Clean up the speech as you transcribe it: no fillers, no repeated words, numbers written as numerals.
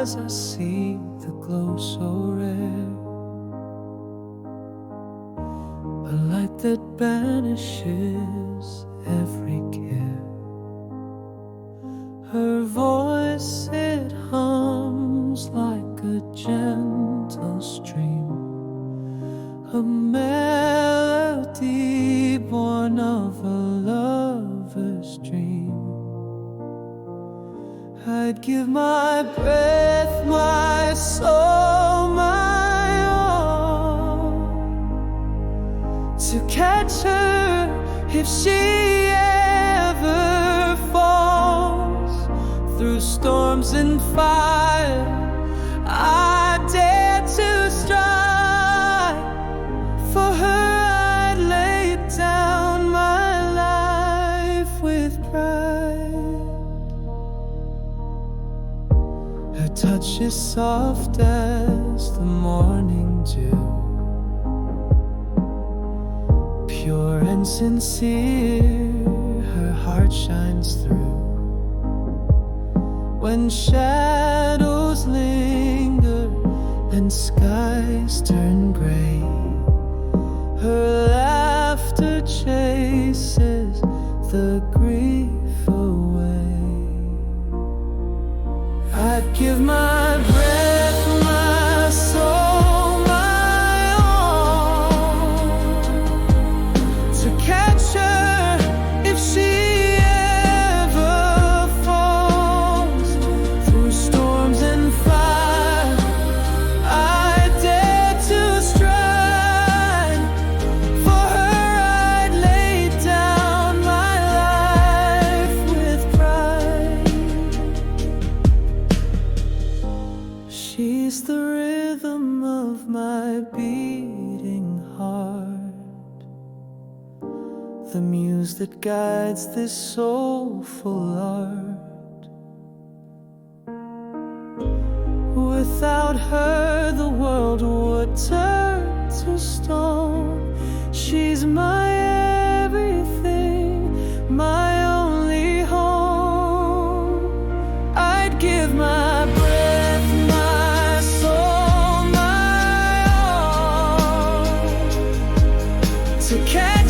'cause I see the glow so rare, a light that banishes every care. Her voice, it hums like a gentle stream, a melody born of a lover's dream. I'd give my breath, my soul, my all to catch her if she ever falls. Through storms and fire, I dare to strike. For her I'd lay down my life with pride. Her touch is soft as the morning dew, pure and sincere, her heart shines through. When shadows linger and skies turn gray, her laughter chases the grief away. I'd give my breath, my soul, my all to catch her if she ever falls. Through storms and fire, I dare to stride. For her I'd lay down my life with pride. She's the rhythm of my beating heart, the muse that guides this soulful art. Without her the world would turn to stone. She's my everything, my only home. I'd give my breath, my soul, my all to catch